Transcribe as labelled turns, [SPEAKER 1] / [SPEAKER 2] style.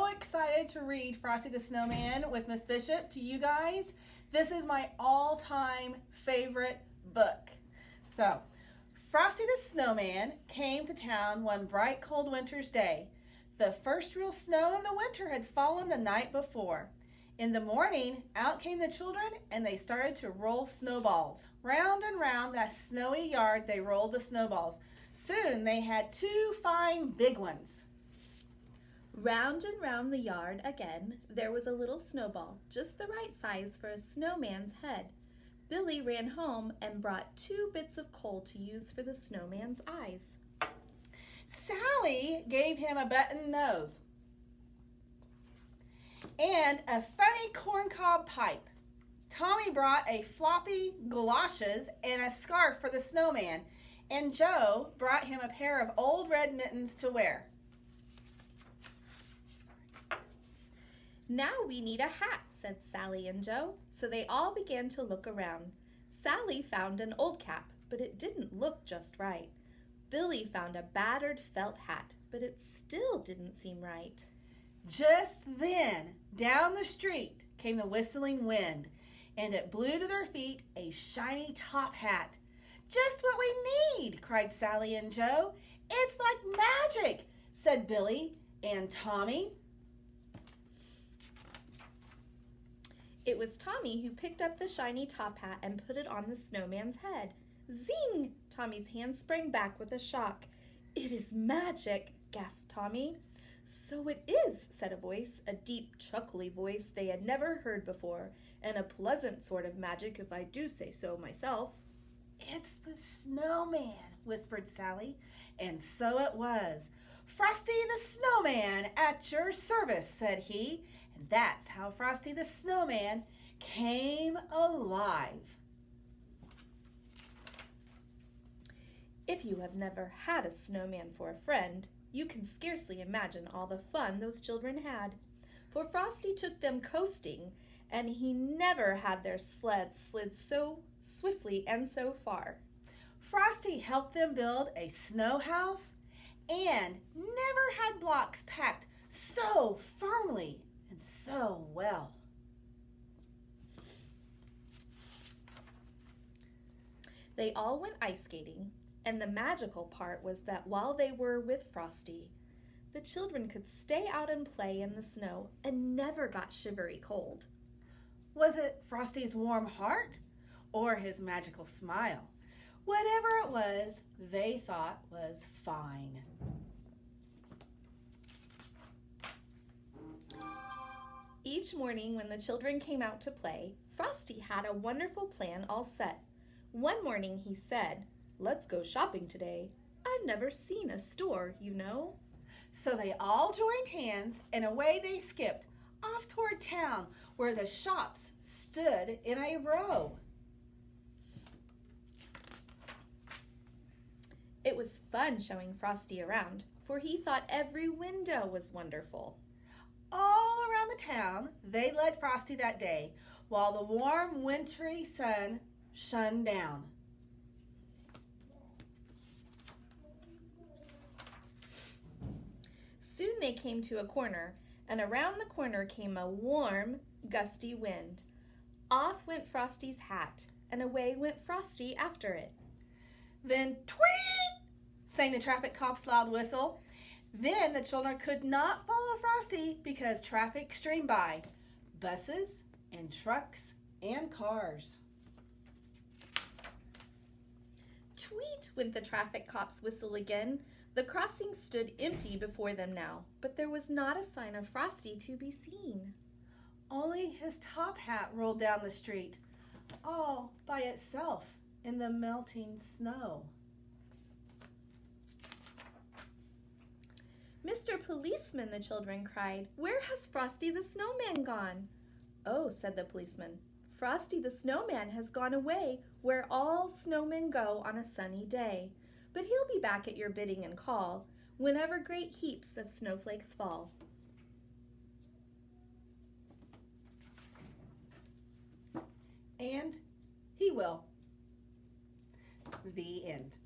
[SPEAKER 1] so excited to read Frosty the Snowman with Miss Bishop to you guys. This is my all-time favorite book. So, Frosty the Snowman came to town one bright cold winter's day. The first real snow of the winter had fallen the night before. In the morning, out came the children and they started to roll snowballs. Round and round that snowy yard they rolled the snowballs. Soon they had two fine big ones.
[SPEAKER 2] Round and round the yard again, there was a little snowball, just the right size for a snowman's head. Billy ran home and brought 2 bits of coal to use for the snowman's eyes.
[SPEAKER 1] Sally gave him a button nose and a funny corncob pipe. Tommy brought a floppy galoshes and a scarf for the snowman, and Joe brought him a pair of old red mittens to wear.
[SPEAKER 2] Now we need a hat, said Sally and Joe, so they all began to look around. Sally found an old cap, but it didn't look just right. Billy found a battered felt hat, but it still didn't seem right.
[SPEAKER 1] Just then, down the street came the whistling wind, and it blew to their feet a shiny top hat. Just what we need, cried Sally and Joe. It's like magic, said Billy and Tommy.
[SPEAKER 2] It was Tommy who picked up the shiny top hat and put it on the snowman's head. Zing! Tommy's hand sprang back with a shock. It is magic, gasped Tommy. So it is, said a voice, a deep, chuckly voice they had never heard before, and a pleasant sort of magic if I do say so myself.
[SPEAKER 1] It's the snowman, whispered Sally, and so it was. Frosty the Snowman at your service, said he, and that's how Frosty the Snowman came alive.
[SPEAKER 2] If you have never had a snowman for a friend, you can scarcely imagine all the fun those children had. For Frosty took them coasting, and he never had their sleds slid so swiftly and so far.
[SPEAKER 1] Frosty helped them build a snow house and never had blocks packed so firmly and so well.
[SPEAKER 2] They all went ice skating, and the magical part was that while they were with Frosty, the children could stay out and play in the snow and never got shivery cold.
[SPEAKER 1] Was it Frosty's warm heart or his magical smile? Whatever it was, they thought was fine.
[SPEAKER 2] Each morning when the children came out to play, Frosty had a wonderful plan all set. One morning he said, "Let's go shopping today. I've never seen a store, you know."
[SPEAKER 1] So they all joined hands and away they skipped off toward town where the shops stood in a row.
[SPEAKER 2] It was fun showing Frosty around, for he thought every window was wonderful.
[SPEAKER 1] All around the town they led Frosty that day while the warm wintry sun shone down.
[SPEAKER 2] Soon they came to a corner, and around the corner came a warm, gusty wind. Off went Frosty's hat, and away went Frosty after it.
[SPEAKER 1] Then tweet! Sang the traffic cop's loud whistle. Then the children could not follow Frosty because traffic streamed by. Buses and trucks and cars.
[SPEAKER 2] Tweet went the traffic cop's whistle again. The crossing stood empty before them now, but there was not a sign of Frosty to be seen.
[SPEAKER 1] Only his top hat rolled down the street, all by itself in the melting snow.
[SPEAKER 2] "Mr. Policeman," the children cried, "where has Frosty the Snowman gone?" "Oh," said the policeman, "Frosty the Snowman has gone away where all snowmen go on a sunny day. But he'll be back at your bidding and call whenever great heaps of snowflakes fall."
[SPEAKER 1] And he will. The end.